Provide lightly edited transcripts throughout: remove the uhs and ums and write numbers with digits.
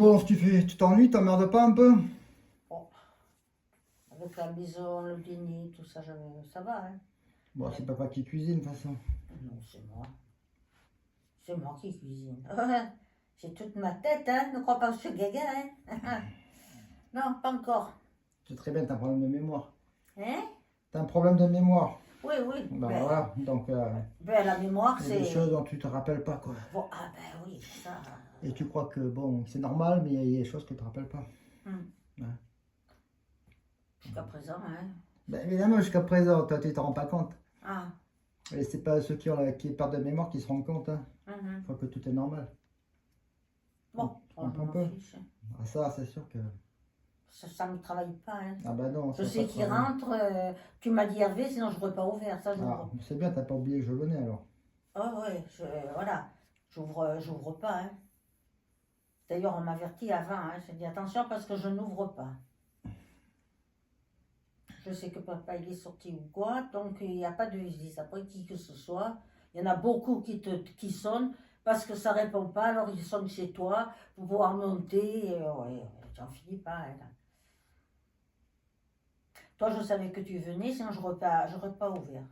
Bon, si tu t'ennuies, t'emmerdes pas un peu? Bon, avec la maison, le dîner, tout ça, ça va, hein. Bon, c'est papa qui cuisine, de toute façon. Non, c'est moi. C'est moi qui cuisine. J'ai toute ma tête, hein. Ne crois pas que je suis gaga, hein. Non, pas encore. C'est très bien, t'as un problème de mémoire. Hein? T'as un problème de mémoire. Oui, oui. Bah voilà, donc La mémoire, il y a des c'est... choses dont tu te rappelles pas, quoi. Bon, ah ben oui, ça... Et tu crois que, bon, c'est normal, mais il y a des choses que tu te rappelles pas. Ouais. Jusqu'à présent, hein. Ben évidemment, jusqu'à présent, toi, tu t'en rends pas compte. Ah. Et c'est pas ceux qui perdent de mémoire qui se rendent compte, hein. Ils croient que tout est normal. Bon, On je m'en peut. fiche, hein. Ah, ça, c'est sûr que... Ça ne travaille pas, hein. Ah bah non. Je ça sais pas qu'il travailler. rentre, tu m'as dit Hervé, sinon je n'aurais pas ouvert, ça Ah, j'ouvre. c'est bien, t'as pas oublié que je venais alors. Ah ouais, voilà, j'ouvre pas, hein. D'ailleurs, on m'avertit avant, hein. J'ai dit attention parce que je n'ouvre pas. Je sais que papa il est sorti ou quoi, donc il n'y a pas de visite après qui que ce soit. Il y en a beaucoup qui sonnent parce que ça répond pas, alors ils sonnent chez toi pour pouvoir monter. Et, ouais, j'en finis pas, hein, là. Toi, je savais que tu venais, sinon j'aurais pas ouvert.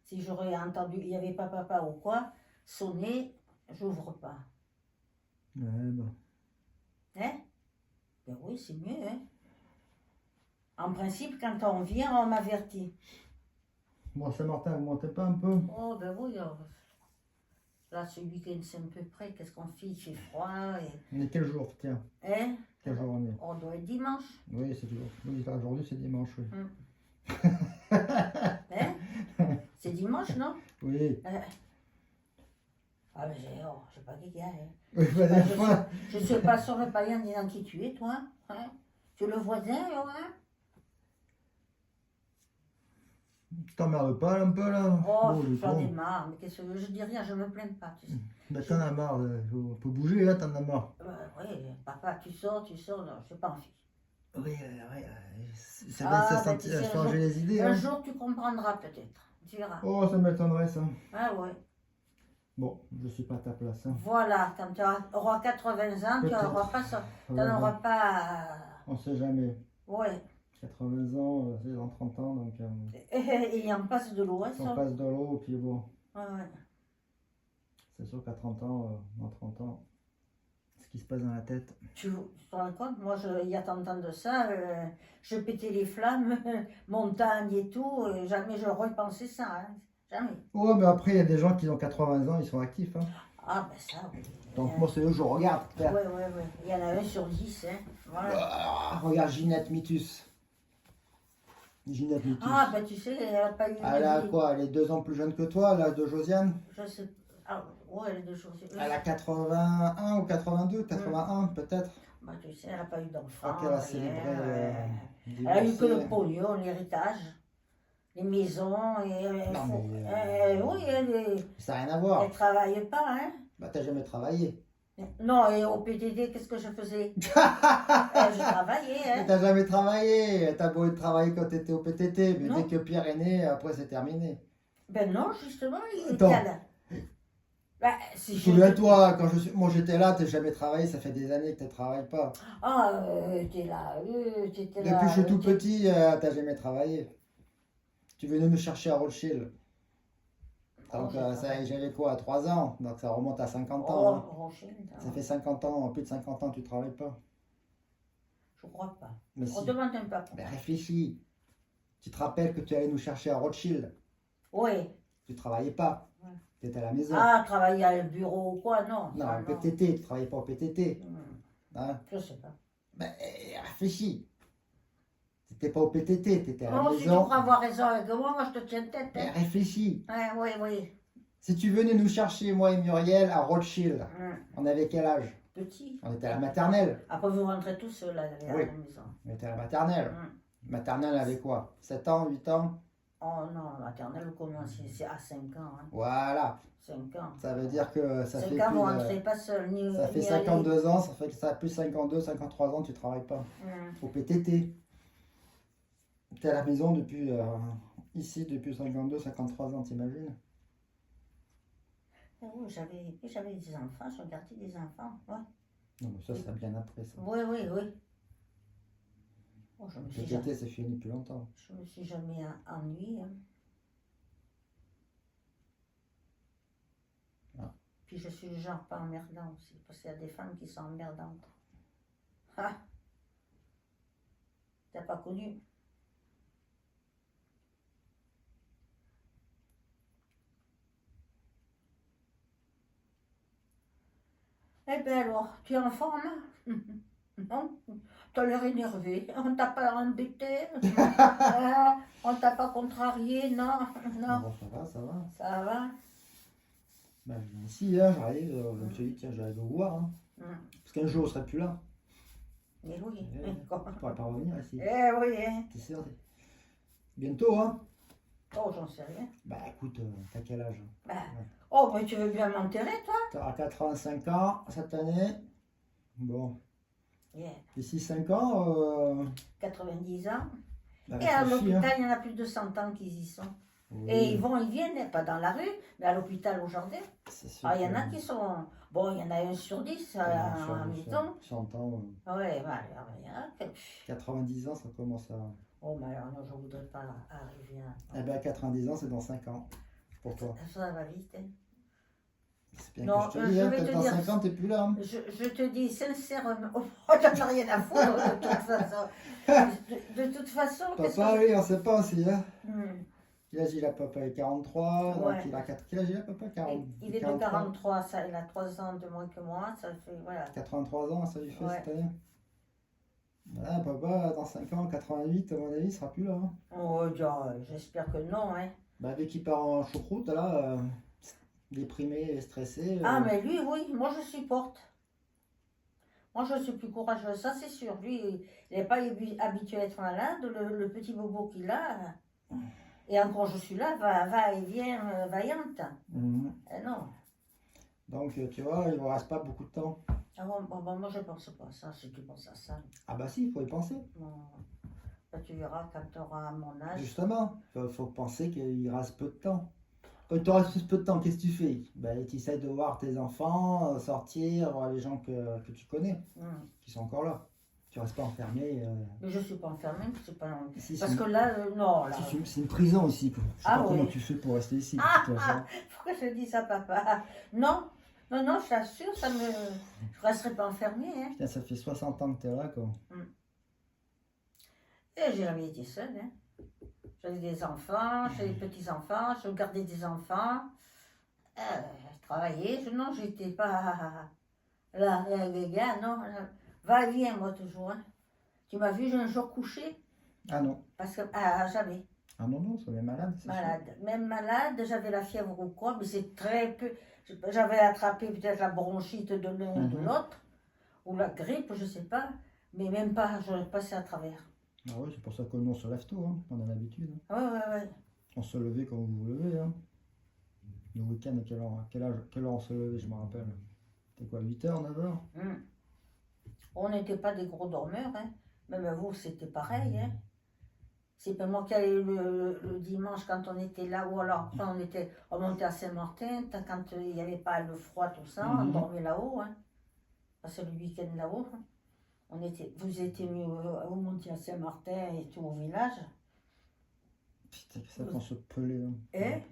Si j'aurais entendu, il n'y avait pas papa ou quoi, sonner, j'ouvre pas. Ouais, bon. Hein? Ben oui, c'est mieux, hein. En principe, quand on vient, on m'avertit. Bon, Saint-Martin, vous montez pas un peu? Oh, ben oui, là, ce week-end, c'est un peu près. Qu'est-ce qu'on fait? Il fait froid. On est quel jour, tiens? Hein? Quel jour on est? On doit être dimanche. Oui, c'est toujours. Oui, là, aujourd'hui, c'est dimanche, oui. Hein? C'est dimanche, non? Oui. Ah, mais j'ai pas de gars, hein. Oui, bah, des fois. Je sais pas sur le païen ni dans qui tu es, toi. Hein? Tu es le voisin, hein? Tu t'emmerdes pas un peu là? Oh, Oh, le j'en ai con. marre. Mais qu'est-ce que je dis rien, je me plains pas, tu sais. Bah, t'en as marre, on peut bouger là, t'en as marre. Oui, papa, tu sors, non, je n'ai pas envie. Oui, ça va Ben, tu sais, changer les idées. un Hein. jour, tu comprendras peut-être. Tu verras. Oh, ça m'étonnerait ça. Ah ouais. Bon, je suis pas à ta place. Hein. Voilà, quand tu auras 80 ans, tu n'auras pas ça. Tu n'auras pas. On sait jamais. Ouais. 80 ans, c'est dans 30 ans, donc Et il en passe de l'eau, hein, on ça. passe de l'eau, puis bon, Ouais, ouais. c'est sûr qu'à 30 ans, dans 30 ans, ce qui se passe dans la tête. Tu te rends compte, moi, il y a 30 ans de ça, je pétais les flammes, montagne et tout, jamais j'aurais pensé ça, hein. Jamais. Oh, mais après, il y a des gens qui ont 80 ans, ils sont actifs. Hein. Ah, ben ça, oui. Donc moi, c'est eux que je regarde. Ouais, ouais, ouais. Il y en a un sur 10, hein. Voilà. Ah, regarde Ginette Mitus. Ginette Mitus. Ah, ben tu sais, elle n'a pas eu. Elle a quoi? Elle est 2 ans plus jeune que toi, l'âge de Josiane? Je sais. Ah, ouais, elle est de choses. Elle a 81 ou 82, 81 peut-être. Bah, tu sais, elle n'a pas eu Je d'enfant. crois qu'elle a rien. célébré. Elle a eu que le divorcé. pognon, l'héritage, les maisons. Et, Non, oui, ça n'a rien à voir. elle travaille pas, hein. Bah, t'as jamais travaillé. Non, et au PTT, qu'est-ce que je faisais? Je travaillais, Mais hein. t'as jamais travaillé. T'as beau travailler quand t'étais au PTT, mais Non. dès que Pierre est né, après c'est terminé. Ben non, justement, il Attends. était là. Ben, si je- Souviens-toi, quand moi j'étais là, t'as jamais travaillé, ça fait des années que tu travailles pas. Ah, t'es là, t'étais là. Depuis que je suis tout petit, t'as jamais travaillé. Tu venais me chercher à Rothschild. Donc j'avais quoi, 3 ans, donc ça remonte à 50 ans. Hein. Rochelle, Ça fait 50 ans, plus de 50 ans que tu travailles pas. je crois pas. Mais On si. demande un peu. Mais réfléchis. Tu te rappelles que tu allais nous chercher à Rothschild. Oui. Tu travaillais pas. Ouais. Tu étais à la maison. Ah, travailler à un bureau ou quoi, non. Non, ça, au PTT, tu travaillais pas au PTT. Hein? Je sais pas. Mais réfléchis. Tu n'étais pas au PTT, tu étais à la Oh, si tu maison. crois avoir raison avec moi je te tiens tête. Mais Hein. réfléchis. Ouais, oui, oui. Si tu venais nous chercher, moi et Muriel, à Rothschild, on avait quel âge? Petit. On était à la maternelle. Après, vous rentrez tous seuls à la Oui. maison. On était à la maternelle. Maternelle avait quoi? 7 ans, 8 ans? Oh non, la maternelle, vous commencez, c'est à 5 ans. Hein. Voilà. 5 ans. Ça veut dire que ça 5 fait ans, vous plus de... rentrez pas seul. Ça fait 52 ans, ça fait que ça a plus 52, 53 ans, tu travailles pas. Au PTT. Tu es à la maison depuis, ici, depuis 52, 53 ans, t'imagines? Oui, j'avais des enfants, je gardais des enfants. Ouais. Non, mais ça sera bien après ça. Oui, oui, oui. Oh, Le PTT, c'est fini depuis longtemps. Je me suis jamais ennuyée. Hein. Ah. Puis je suis le genre pas emmerdant aussi, parce qu'il y a des femmes qui sont emmerdantes. Ah! T'as pas connu? Eh bien alors, tu es en forme? Non? T'as l'air énervé. On t'a pas embêté? On t'a pas contrarié? Non? Non? Bon, ça va, ça va. Ça va? Bah, je viens ici, hein, j'arrive, je me suis dit, tiens, j'arrive vous voir. Hein. Parce qu'un jour, je serai plus là. Mais oui. Je pourrais pas revenir ici. Eh oui, hein. T'es sûr? Bientôt, hein? Oh, j'en sais rien. Bah écoute, t'as quel âge? Bah. Oh, mais tu veux bien m'enterrer, toi? T'auras 85 ans cette année. Bon. Yeah. D'ici 5 ans, 90 ans. bah, Et à réfléchis, l'hôpital, hein. il y en a plus de 100 ans qu'ils y sont. Oui, Et ils vont, ils viennent, pas dans la rue, mais à l'hôpital au jardin. c'est sûr Ah, il y en a que- qui sont. Bon, il y en a 1 sur 10 à la maison. 100 ans, Ouais, bah, il y en a que. 90 ans, ça commence à... Oh, mais alors, non, je ne voudrais pas arriver à. Eh ben, 90 ans, c'est dans 5 ans. Pour toi. Ça va vite, hein. C'est bien Non, que je te je dis, hein, vais peut-être te dans dire- 5 ans, t'es plus là. Hein. Je te dis sincèrement. Oh, j'en ai rien à foutre, de toute façon. De toute façon, qu'est-ce Papa, que. oui, on sait pas aussi. Hein. Hmm. Quel âge il a, papa? Il a 43, Ouais. donc il a 4... Quel âge il a, papa? 40... Il est de 43, ça, il a 3 ans de moins que moi, ça fait. Voilà. 83 ans, ça lui fait Ouais. cette année. Voilà, papa, dans 5 ans, 88, à mon avis, il sera plus là. Hein. Oh, j'espère que non, hein. Bah, dès qu'il part en choucroute, là, déprimé et stressé. Ah, mais lui, oui, moi je supporte. Moi je suis plus courageuse, ça c'est sûr. Lui, il n'est pas habitué à être malade. Le petit bobo qu'il a, et encore je suis là, va et vient, vaillante. Mhm. Non. Donc, tu vois, il ne vous reste pas beaucoup de temps. Ah bon, moi je pense pas à ça, si tu penses à ça. Ah bah si, il faut y penser. Non. Bah, tu verras quand tu auras mon âge. Justement, il faut penser qu'il reste peu de temps. Quand tu reste peu de temps, qu'est-ce que tu fais? Bah, tu essaies de voir tes enfants, sortir, voir les gens que tu connais, qui sont encore là. Tu restes pas enfermé. Mais je suis pas enfermée, c'est pas. Si, Parce c'est que là, non, là. c'est une prison ici. Je sais Ah pas comment oui. tu fais pour rester ici. Pourquoi je dis ça, papa? Non, non, je t'assure, ça me. Je resterai pas enfermée, hein. Putain, ça fait 60 ans que tu es là, quoi. Et j'ai jamais été seule, hein. J'avais des enfants, j'avais des petits-enfants, je gardais des enfants. Je travaillais, non, j'étais pas là, les gars, non. Va et viens, moi, toujours. Hein. Tu m'as vu, j'ai un jour couché, Ah non. parce que, jamais. Ah non, non, ça est malade. c'est sûr. Malade. Même malade, j'avais la fièvre ou quoi, mais c'est très peu. J'avais attrapé peut-être la bronchite de l'un ou de l'autre, ou la grippe, je sais pas, mais même pas, je passais à travers. Ah oui, c'est pour ça que nous on se lève tôt, hein. On a l'habitude. Hein. Ouais. On se levait quand vous vous levez. Hein. Le week-end, à quelle heure on se levait, je me rappelle. C'était quoi, 8h, 9h? On n'était pas des gros dormeurs, hein. Même vous, c'était pareil. Hein. C'est pas moi qui allais le dimanche quand on était là, ou alors après on montait à Saint-Martin, quand il n'y avait pas le froid, tout ça, on dormait là-haut. Hein. Passait le week-end là-haut. Hein. Vous étiez mieux, vous montiez à Saint-Martin et tout au village. Putain, c'est ça qu'on se pelait. Hein. Eh?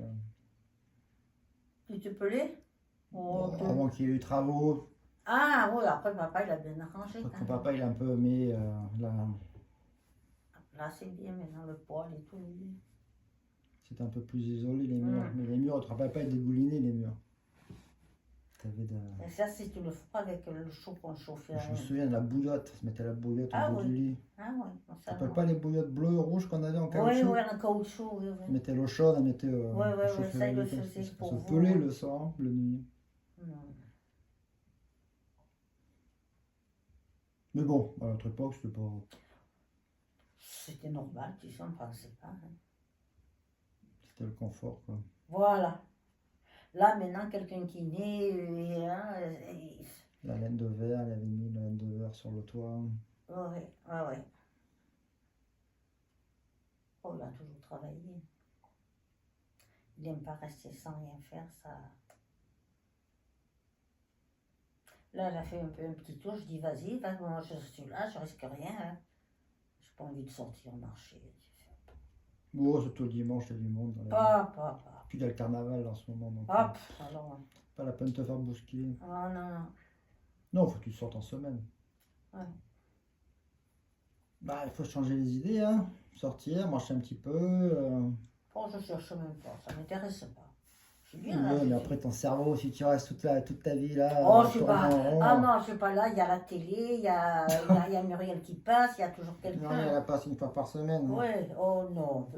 Tu te pelais? Avant qu'il y ait eu travaux. Ah oui, après papa il a bien arrangé. Après que papa il a un peu mis Là c'est bien maintenant le poêle et tout. c'était un peu plus isolé les murs. Mais les murs, papa il dégoulinait les murs. Et ça c'est le froid avec le chaud qu'on chauffait. Je me souviens de la bouillotte, on se mettait la bouillotte au bout du lit. Ah oui. Tu te rappelles pas les bouillottes bleues et rouges qu'on avait en Oui, caoutchouc? en caoutchouc, oui. On mettait l'eau chaude, on mettait ça il le faisait pour se vous. pelait le soir, le nuit. Mais bon, à notre époque, c'était pas... C'était normal, tu sais, on ne pensait pas. Hein. C'était le confort, quoi. Voilà. Là, maintenant, quelqu'un qui naît, La laine de verre, il avait mis la laine de verre sur le toit. Oui. Oh, il a toujours travaillé. Il n'aime pas rester sans rien faire, ça. Là, elle a fait un peu un petit tour. Je dis, vas-y, moi je suis là, je risque rien. Hein. J'ai pas envie de sortir marcher. Oh, surtout le dimanche, il y a du monde. Pas. Puis il y a le carnaval en ce moment. Donc, Hop, alors. pas la peine de te faire bousculer. Oh non. Non, faut que tu sortes en semaine. Ouais. Bah, il faut changer les idées, hein. Sortir, marcher un petit peu. Oh, je cherche même pas, ça m'intéresse pas. C'est Ouais, bien là. mais après ton cerveau, si tu restes toute ta vie là. Oh, je sais tournant pas. en rond. Ah non, je sais pas, là, il y a la télé, il y a Muriel qui passe, il y a toujours Muriel, quelqu'un. elle passe une fois par semaine. Hein. Ouais, oh non.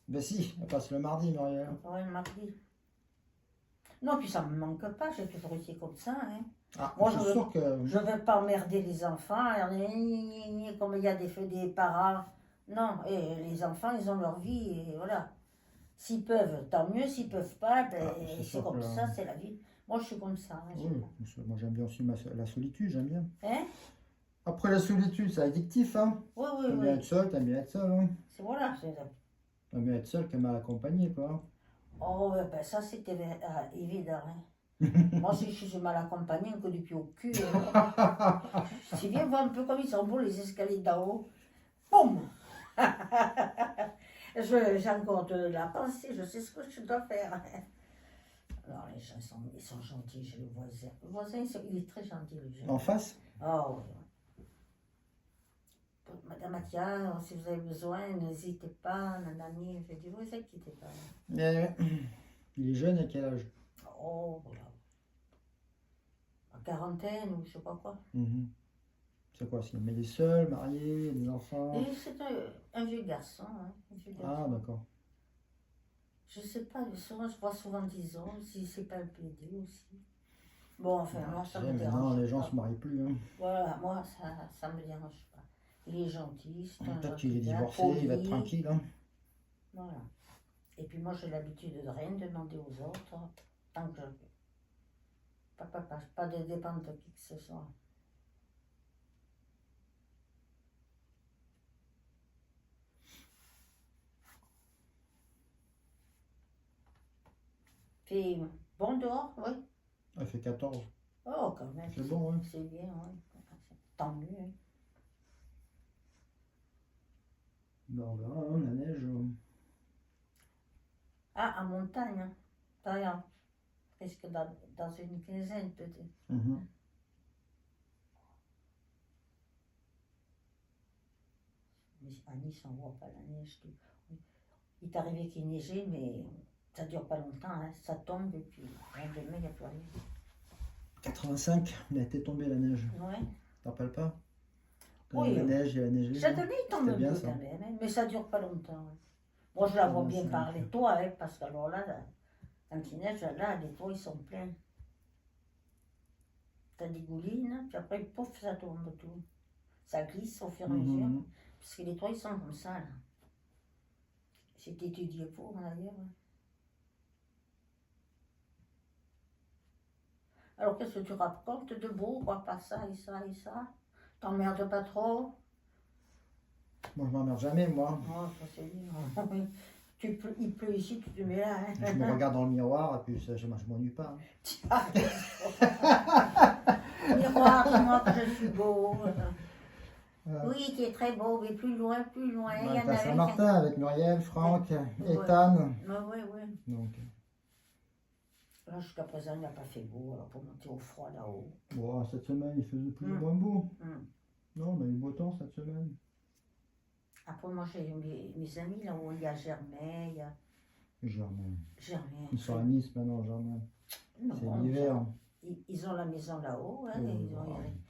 Ben si, elle passe le mardi, Muriel. Ouais, le mardi. Non, puis ça me manque pas, j'ai toujours été comme ça. Hein. Ah, Moi, je je suis sûr que. Je veux pas emmerder les enfants, comme il y a des parents. Non, et les enfants, ils ont leur vie, et voilà. S'ils peuvent, tant mieux. S'ils peuvent pas, ben, Ah, c'est c'est sûr comme que- ça, c'est la vie. Moi, je suis comme ça. Hein, Oui, moi j'aime bien aussi la solitude, j'aime bien. Hein? Après la solitude, c'est addictif, hein. Oui, T'aimes bien oui. être seul, t'aimes bien être seul, hein. C'est voilà. T'aimes bien être seul que mal accompagné, quoi. Oh, ouais, ben ça, c'était évident. Hein. Moi, si je suis mal accompagnée, que du pied au cul. Si viens voir un peu comme ils sont beaux, les escaliers d'en haut. Boum! J'ai encore de la pensée, je sais ce que je dois faire. Alors, les gens ils sont gentils, j'ai le voisin. Le voisin, il est très gentil, le jeune. En face? Oh, oui. Madame Atia, si vous avez besoin, n'hésitez pas, nanani. Je dis, vous inquiétez pas. Mais, il est jeune, à quel âge? Oh, voilà. À quarantaine ou je sais pas quoi. Mhm. C'est quoi? Mais il est seul, marié, des enfants? Et c'est un vieux garçon. Hein, un vieux Ah, garçon. d'accord. Je sais pas, souvent, je vois souvent 10 ans, si c'est pas le PD aussi. Bon, enfin, moi, ça me dérange Maintenant, les gens pas. se marient plus, hein. Voilà, moi, ça me dérange pas. Il est gentil, c'est un Peut-être gentil qu'il est gars, divorcé, il va être poli. tranquille, hein. Voilà. Et puis moi, j'ai l'habitude de rien demander aux autres, tant que pas de dépendre de qui que ce soit. Puis, bon dehors, oui. Elle fait 14. Oh, quand même. C'est bon, hein. C'est bien, oui. Tant mieux. Hein. Ben, on verra, hein, la neige. Ah, en montagne, hein. D'ailleurs, presque dans une quinzaine peut-être. Mhm. Mais à Nice, on ne voit pas la neige. Il est arrivé qu'il neigeait, mais ça ne dure pas longtemps. Hein. Ça tombe et puis demain, il n'y a plus rien. 85, il a été tombé la neige. Ouais. T'en rappelles pas? Oui. La neige, il y a la neige. Cette année, il tombe C'était un bien, peu ça. quand même, hein, mais ça ne dure pas longtemps. Hein. Moi, je la vois bien 85. par les toits, hein, parce que alors là, quand il neige, là, les toits, ils sont pleins. T'as des goulines, puis après, pouf, ça tombe tout. Ça glisse au fur et à mesure. Mhm. Parce que les toits, ils sont comme ça, là. C'est étudié pour, d'ailleurs. Alors, qu'est-ce que tu racontes de beau, quoi, pas ça et ça et ça? T'emmerdes pas trop? Moi, je m'emmerde jamais, moi. Oh, ça c'est bien. Oui. Il pleut ici, tu te mets là. Hein. Je me regarde dans le miroir et puis je m'ennuie pas. Hein. Miroir, dis-moi que je suis beau. Euh, Oui, tu es très beau, mais plus loin, plus loin. on Il y est en à a Saint-Martin avec Muriel, Franck, Ouais. Ethan. Oui, oui. Donc, Là, jusqu'à présent, il n'a pas fait beau, alors pour monter au froid là-haut. bon, cette semaine, il faisait plus ou Mm. moins beau. Hum. Non, on a eu beau temps cette semaine. Après, moi, j'ai mes amis là-haut. Il y a Germain, il y a Germain. Germain. Ils sont à Nice maintenant, Germain. Non, C'est l'hiver. Ils ont la maison là-haut. Hein,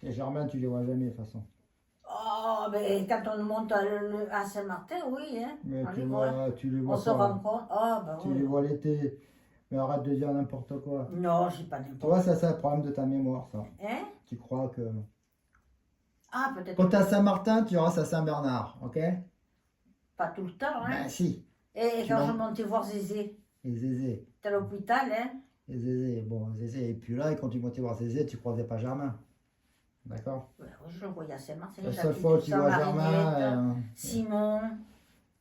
Et Germain, tu les vois jamais de toute façon. Oh, mais quand on monte à Saint-Martin, oui, hein. Mais On tu les voit. tu les On vois se pas. rend compte. Ah, bah Tu oui. les vois l'été. Mais arrête de dire n'importe quoi. Non, j'ai pas n'importe Toi, ça, c'est le problème de ta mémoire, ça. Hein? Tu crois que. Ah, peut-être Quand t'es à Saint-Martin, tu iras à Saint-Bernard, ok? pas tout le temps, hein. Ben si. Et tu quand vas- je montais voir Zézé, Et Zézé. t'es à l'hôpital, hein. Et Zézé. Bon, Zézé. Et puis là, quand tu montais voir Zézé, tu croisais pas Germain. D'accord? Ouais, je le voyais à Saint-Martin. La seule j'habitais fois où tu sans vois Marinette, Germain. Simon.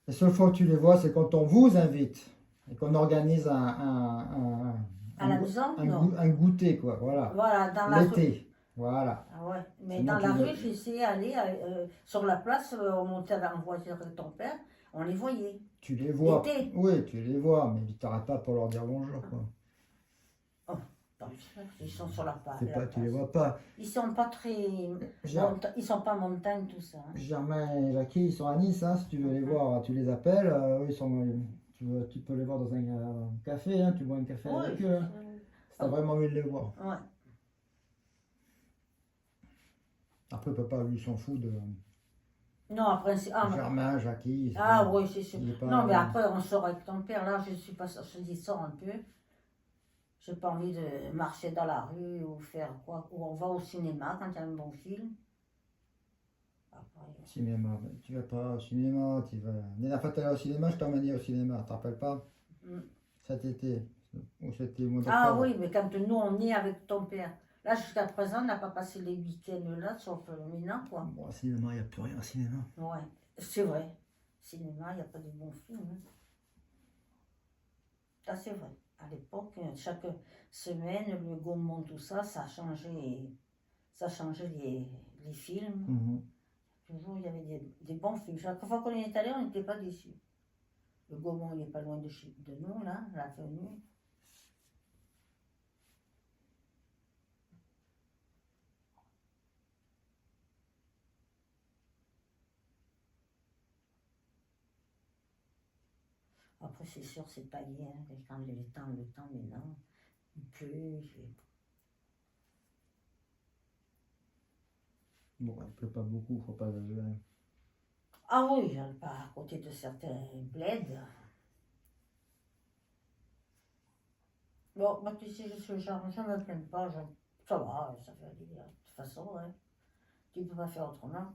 La seule fois où tu les vois, c'est quand on vous invite. Et qu'on organise un À la maison, non. un goûter, quoi. Voilà. Voilà, dans la L'été. Voilà. Ah ouais. Mais C'est dans moi la qui rue, le- j'essayais d'aller sur la place, on montait en voiture avec ton père, on les voyait. Tu les vois. L'été. Oui, tu les vois, mais tu t'arrêtes pas pour leur dire bonjour, quoi. Oh, attends, ils sont sur la, C'est la pas, tu les place. vois pas. Ils sont pas très. Ger- Ils sont pas montagne, tout ça. Hein. Germain et Jackie, ils sont à Nice, hein, si tu veux les voir, tu les appelles. Eux, tu peux les voir dans un café, hein, tu bois un café Oui, avec eux. Hein, si t'as vraiment envie de les voir. ouais. Après, papa, lui, il s'en fout de Non, après, Germain, Jackie. oui, c'est sûr. Il est pas- Non, mais après, on sort avec ton père. Là, je suis pas. Je dis, sors un peu. J'ai pas envie de marcher dans la rue ou faire quoi. Ou on va au cinéma quand il y a un bon film. Après, Cinéma, ben, tu vas pas au cinéma, tu vas. La dernière fois que t'es allé au cinéma, je t'ai emmené au cinéma, t'en rappelles pas? Mm. Cet été, ou c'était au mois Ah d'octobre. oui, mais quand nous, on est avec ton père. Là, jusqu'à présent, on n'a pas passé les week-ends là, sauf maintenant, quoi. Bon, au cinéma, il n'y a plus rien au cinéma. Ouais, c'est vrai. Cinéma, il n'y a pas de bons films. Hein. Ça, c'est vrai. À l'époque, chaque semaine, le Gaumont, tout ça, ça changeait les films. Mhm. Toujours, il y avait des bons films. Chaque fois qu'on y est allé, on n'était pas déçus. Le Gaumont, il n'est pas loin de nous, là, l'avenue. Après, c'est sûr, c'est pas hier, quand le temps maintenant, il pleut. Bon, il pleut pas beaucoup, faut pas exagérer. Ah oui, pas à côté de certains bleds. Bon, moi, tu sais, je suis le genre, je ne me plains pas, ça va, ça fait aller. De toute façon, hein, tu ne peux pas faire autrement.